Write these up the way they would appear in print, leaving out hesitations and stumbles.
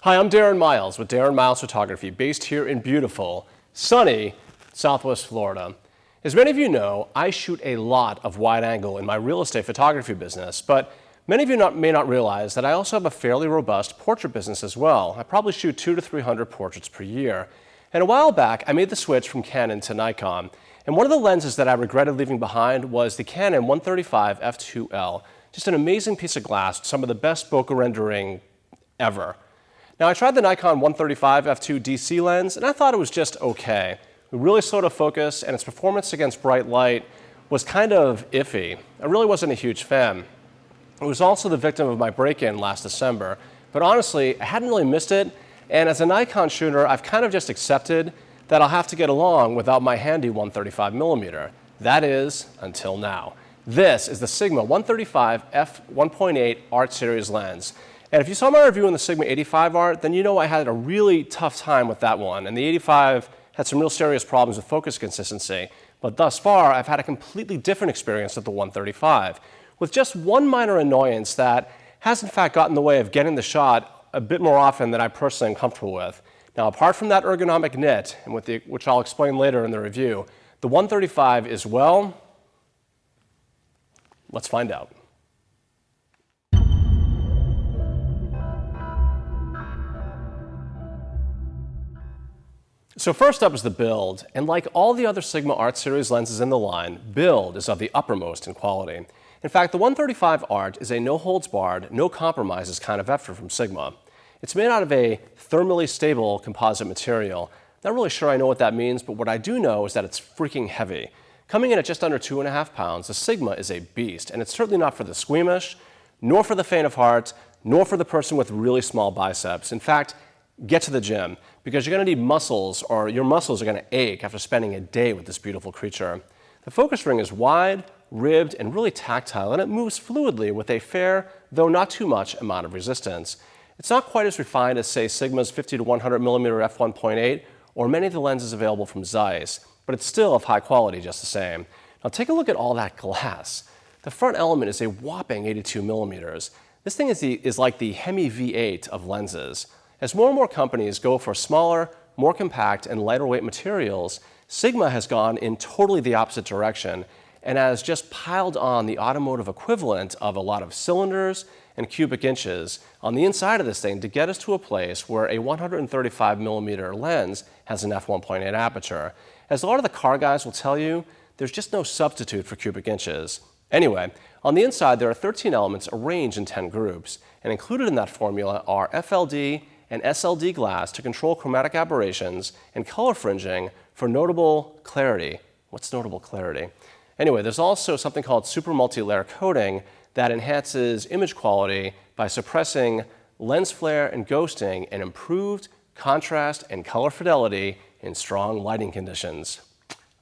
Hi, I'm Darren Miles with Darren Miles Photography, based here in beautiful, sunny Southwest Florida. As many of you know, I shoot a lot of wide angle in my real estate photography business, but many of you may not realize that I also have a fairly robust portrait business as well. I probably shoot 200 to 300 portraits per year. And a while back, I made the switch from Canon to Nikon. And one of the lenses that I regretted leaving behind was the Canon 135 f2L. Just an amazing piece of glass, some of the best bokeh rendering ever. Now, I tried the Nikon 135 f2 DC lens, and I thought it was just okay. It really slowed to focus, and its performance against bright light was kind of iffy. I really wasn't a huge fan. It was also the victim of my break-in last December, but honestly, I hadn't really missed it, and as a Nikon shooter, I've kind of just accepted that I'll have to get along without my handy 135mm. That is, until now. This is the Sigma 135 f1.8 Art Series lens. And if you saw my review on the Sigma 85 Art, then you know I had a really tough time with that one. And the 85 had some real serious problems with focus consistency. But thus far, I've had a completely different experience with the 135, with just one minor annoyance that has in fact gotten in the way of getting the shot a bit more often than I personally am comfortable with. Now, apart from that ergonomic nit, and which I'll explain later in the review, the 135 is, well, let's find out. So first up is the build, and like all the other Sigma Art Series lenses in the line, build is of the uppermost in quality. In fact, the 135 Art is a no-holds-barred, no-compromises kind of effort from Sigma. It's made out of a thermally stable composite material. Not really sure I know what that means, but what I do know is that it's freaking heavy. Coming in at just under 2.5 pounds, the Sigma is a beast, and it's certainly not for the squeamish, nor for the faint of heart, nor for the person with really small biceps. In fact, get to the gym, because you're going to need muscles, or your muscles are going to ache after spending a day with this beautiful creature. The focus ring is wide, ribbed, and really tactile, and it moves fluidly with a fair, though not too much, amount of resistance. It's not quite as refined as, say, Sigma's 50 to 100mm f1.8 or many of the lenses available from Zeiss, but it's still of high quality just the same. Now take a look at all that glass. The front element is a whopping 82mm. This thing is like the Hemi V8 of lenses. As more and more companies go for smaller, more compact, and lighter weight materials, Sigma has gone in totally the opposite direction and has just piled on the automotive equivalent of a lot of cylinders and cubic inches on the inside of this thing to get us to a place where a 135mm lens has an f1.8 aperture. As a lot of the car guys will tell you, there's just no substitute for cubic inches. Anyway, on the inside there are 13 elements arranged in 10 groups, and included in that formula are FLD and SLD glass to control chromatic aberrations and color fringing for notable clarity. What's notable clarity? Anyway, there's also something called super multi-layer coating that enhances image quality by suppressing lens flare and ghosting and improved contrast and color fidelity in strong lighting conditions.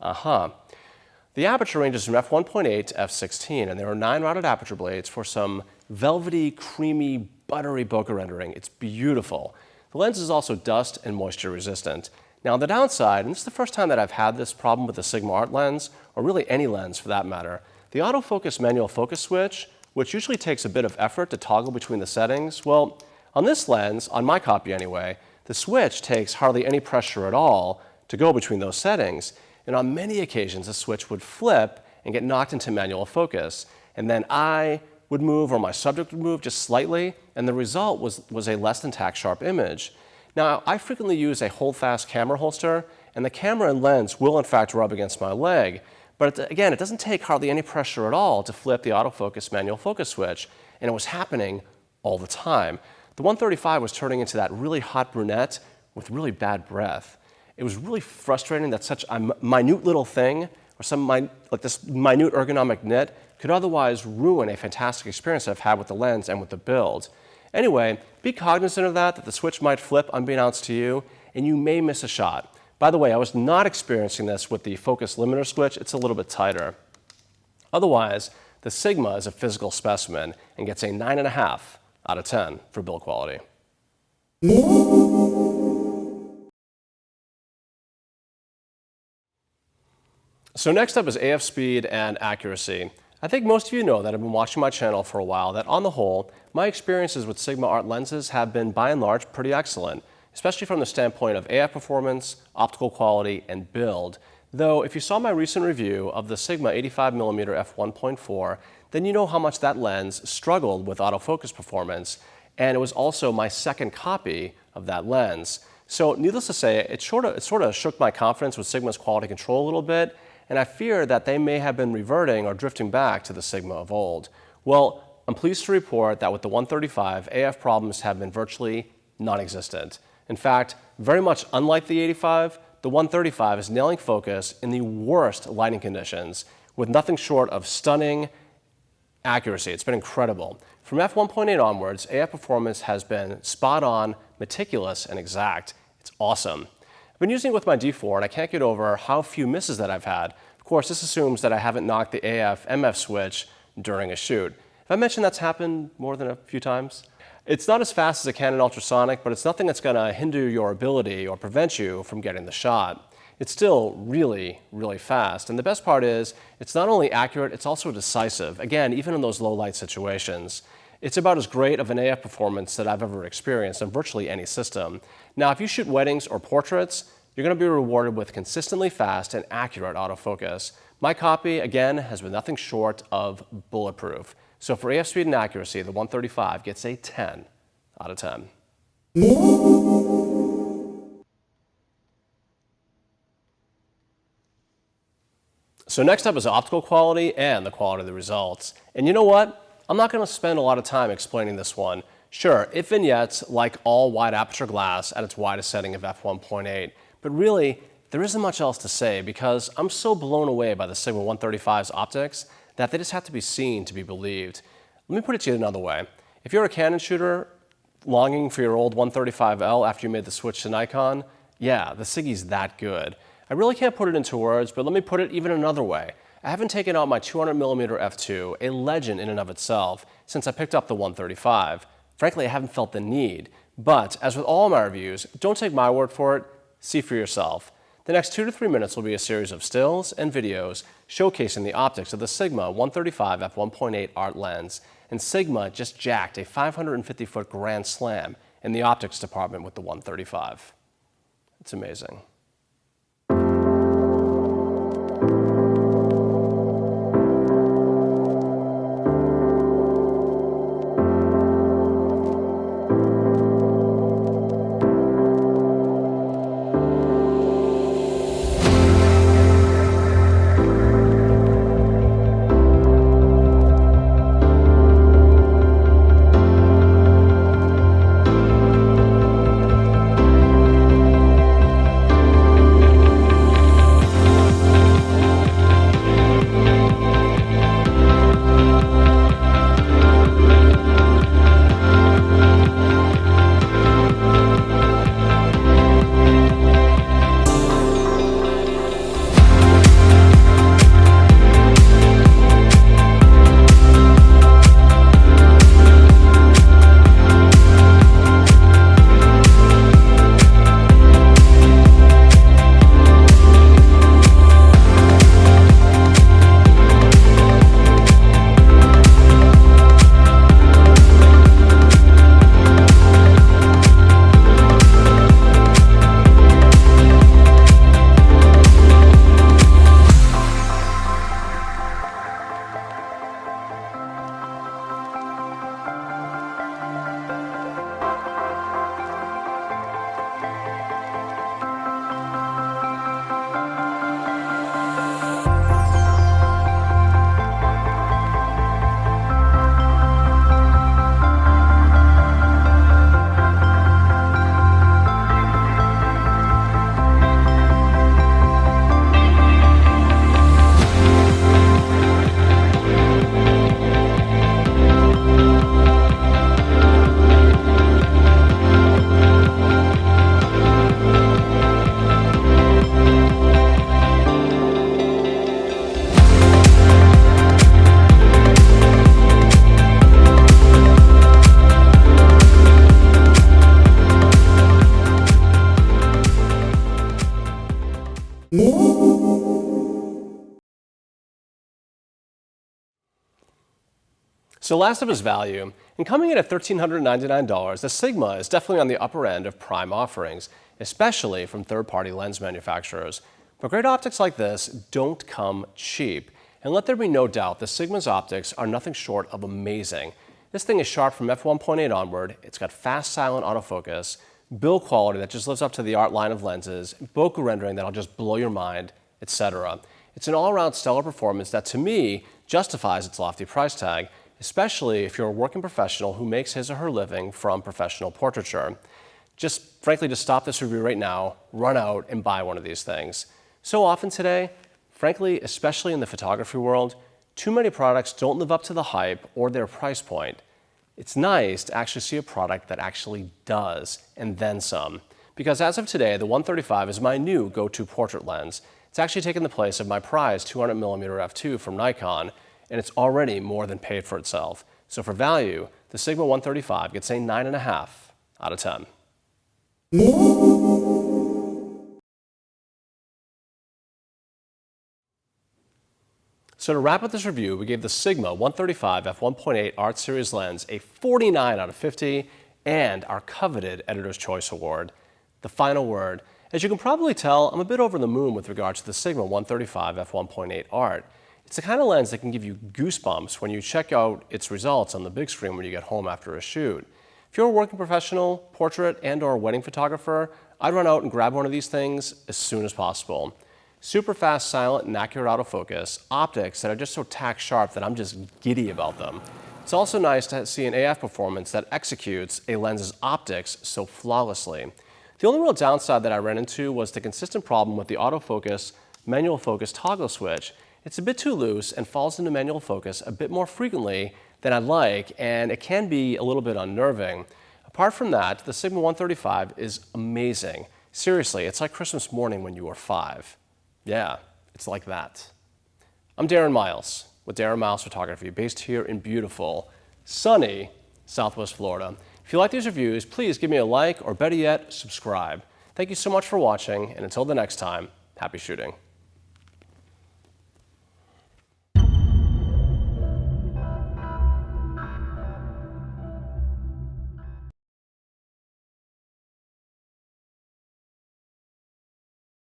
The aperture ranges from f1.8 to f16, and there are 9 routed aperture blades for some velvety, creamy, buttery bokeh rendering. It's beautiful. The lens is also dust and moisture resistant. Now on the downside, and this is the first time that I've had this problem with the Sigma Art lens, or really any lens for that matter, the autofocus manual focus switch, which usually takes a bit of effort to toggle between the settings, well, on this lens, on my copy anyway, the switch takes hardly any pressure at all to go between those settings, and on many occasions the switch would flip and get knocked into manual focus, and then I would move or my subject would move just slightly, and the result was a less than tack sharp image. Now, I frequently use a hold-fast camera holster, and the camera and lens will in fact rub against my leg, but again, it doesn't take hardly any pressure at all to flip the autofocus manual focus switch, and it was happening all the time. The 135 was turning into that really hot brunette with really bad breath. It was really frustrating that such a minute little thing, or like this minute ergonomic nit, could otherwise ruin a fantastic experience I've had with the lens and with the build. Anyway, be cognizant of that the switch might flip unbeknownst to you, and you may miss a shot. By the way, I was not experiencing this with the focus limiter switch. It's a little bit tighter. Otherwise, the Sigma is a physical specimen and gets a 9.5 out of 10 for build quality. So next up is AF speed and accuracy. I think most of you know that have been watching my channel for a while that on the whole, my experiences with Sigma art lenses have been by and large pretty excellent, especially from the standpoint of AF performance, optical quality, and build. Though if you saw my recent review of the Sigma 85mm f1.4, then you know how much that lens struggled with autofocus performance, and it was also my second copy of that lens. So needless to say, it sort of shook my confidence with Sigma's quality control a little bit, and I fear that they may have been reverting or drifting back to the Sigma of old. Well, I'm pleased to report that with the 135, AF problems have been virtually non-existent. In fact, very much unlike the 85, the 135 is nailing focus in the worst lighting conditions with nothing short of stunning accuracy. It's been incredible. From f1.8 onwards, AF performance has been spot on, meticulous, and exact. It's awesome. I've been using it with my D4 and I can't get over how few misses that I've had. Of course, this assumes that I haven't knocked the AF-MF switch during a shoot. Have I mentioned that's happened more than a few times? It's not as fast as a Canon ultrasonic, but it's nothing that's going to hinder your ability or prevent you from getting the shot. It's still really, really fast. And the best part is, it's not only accurate, it's also decisive. Again, even in those low light situations. It's about as great of an AF performance that I've ever experienced on virtually any system. Now, if you shoot weddings or portraits, you're going to be rewarded with consistently fast and accurate autofocus. My copy, again, has been nothing short of bulletproof. So for AF speed and accuracy, the 135 gets a 10 out of 10. So next up is optical quality and the quality of the results. And you know what? I'm not going to spend a lot of time explaining this one. Sure, it vignettes like all wide aperture glass at its widest setting of f1.8, but really, there isn't much else to say because I'm so blown away by the Sigma 135's optics that they just have to be seen to be believed. Let me put it to you another way. If you're a Canon shooter longing for your old 135L after you made the switch to Nikon, yeah, the Siggy's that good. I really can't put it into words, but let me put it even another way. I haven't taken out my 200mm f2, a legend in and of itself, since I picked up the 135. Frankly, I haven't felt the need. But as with all my reviews, don't take my word for it, see for yourself. The next 2 to 3 minutes will be a series of stills and videos showcasing the optics of the Sigma 135 f1.8 art lens. And Sigma just jacked a 550-foot grand slam in the optics department with the 135. It's amazing. So last up is value, and coming in at $1,399, the Sigma is definitely on the upper end of prime offerings, especially from third-party lens manufacturers. But great optics like this don't come cheap, and let there be no doubt the Sigma's optics are nothing short of amazing. This thing is sharp from f1.8 onward, it's got fast silent autofocus, build quality that just lives up to the art line of lenses, bokeh rendering that'll just blow your mind, etc. It's an all-around stellar performance that to me justifies its lofty price tag, especially if you're a working professional who makes his or her living from professional portraiture. Just frankly, to stop this review right now, run out and buy one of these things. So often today, frankly, especially in the photography world, too many products don't live up to the hype or their price point. It's nice to actually see a product that actually does, and then some. Because as of today, the 135 is my new go-to portrait lens. It's actually taken the place of my prized 200mm f2 from Nikon, and it's already more than paid for itself. So for value, the Sigma 135 gets a 9.5 out of 10. So to wrap up this review, we gave the Sigma 135 f1.8 Art Series lens a 49 out of 50 and our coveted Editor's Choice Award. The final word. As you can probably tell, I'm a bit over the moon with regards to the Sigma 135 f1.8 Art. It's the kind of lens that can give you goosebumps when you check out its results on the big screen when you get home after a shoot. If you're a working professional, portrait, and/or wedding photographer, I'd run out and grab one of these things as soon as possible. Super fast, silent, and accurate autofocus, optics that are just so tack sharp that I'm just giddy about them. It's also nice to see an AF performance that executes a lens's optics so flawlessly. The only real downside that I ran into was the consistent problem with the autofocus manual focus toggle switch. It's a bit too loose and falls into manual focus a bit more frequently than I'd like, and it can be a little bit unnerving. Apart from that, the Sigma 135 is amazing. Seriously, it's like Christmas morning when you were 5. Yeah, it's like that. I'm Darren Miles with Darren Miles Photography, based here in beautiful, sunny Southwest Florida. If you like these reviews, please give me a like, or better yet, subscribe. Thank you so much for watching, and until the next time, happy shooting.